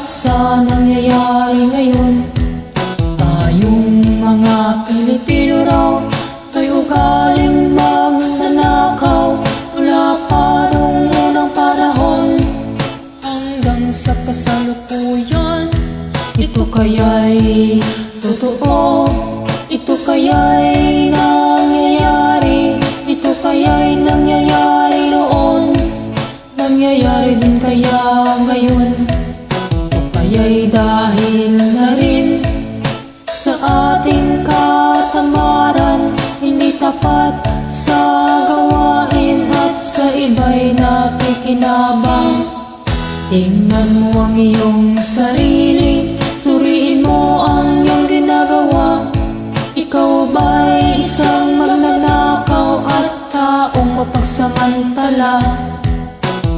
sa nangyayari ngayon. Tayong mga Pilipino raw ay ugaling magnanakaw mula pa nung unang panahon hanggang sa kasalukuyan. Ito kaya'y totoo? Ito kaya'y nangyayari? Ito kaya'y nangyayari noon? Nangyayari din kaya ngayon? O kaya'y dahil na rin sa ating katamaran, hindi tapat sa gawain at sa iba'y nakikinabang? Tingnan mo ang iyong sarili, suriin mo ang iyong ginagawa. Ikaw ba'y isang magnanakaw at taong mapagsamantala?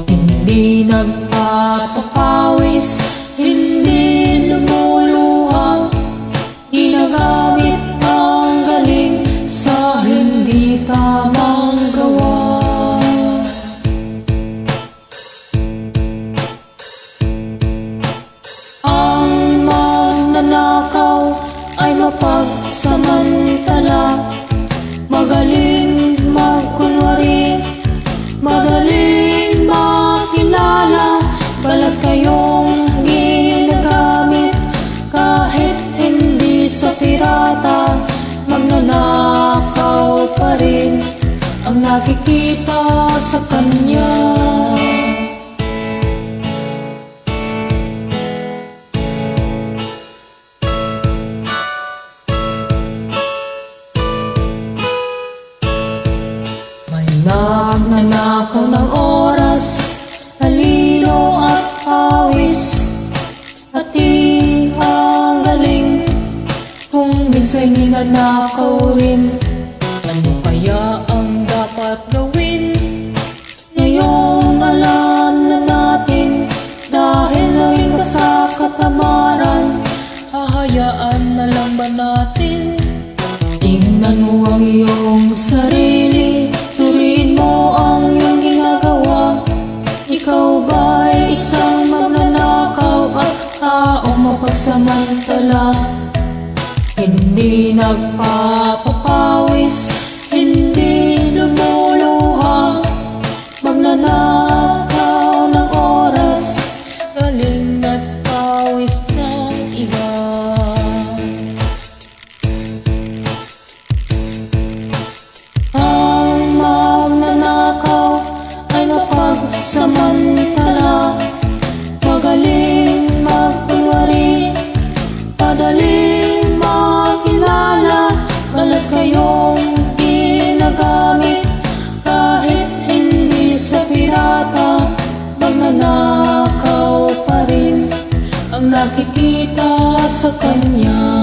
Hindi nagpapakawis, hindi lumuluha, ginagamit ang galing sa hindi tamang gawa. Ang magnanakaw ay mapagsamantala, magaling magkunwari, madaling makilala. Balat kayong ginagamit kahit hindi sa pirata, magnanakaw pa rin ang nakikita sa kanya. Nagnanakaw ng oras, talino at pawis, pati ang galing. Kung minsan ninanakaw rin, ano kaya ang dapat gawin? Ngayong alam na natin, dahil rin ka sa katamaran, hahayaan na lang ba natin? Tingnan mo ang iyong sarili, suriin mo ang iyong ginagawa. Ikaw ba'y isang magnanakaw at taong mapagsamantala? Hindi nagpapapawis, hindi lumuluha, magnanakaw ng oras, galing at pawis ng iba. Samantala, magaling magkunwari, madaling makilala. Balat kayong ginagamit kahit hindi sa pirata, magnanakaw pa rin ang nakikita sa kanya.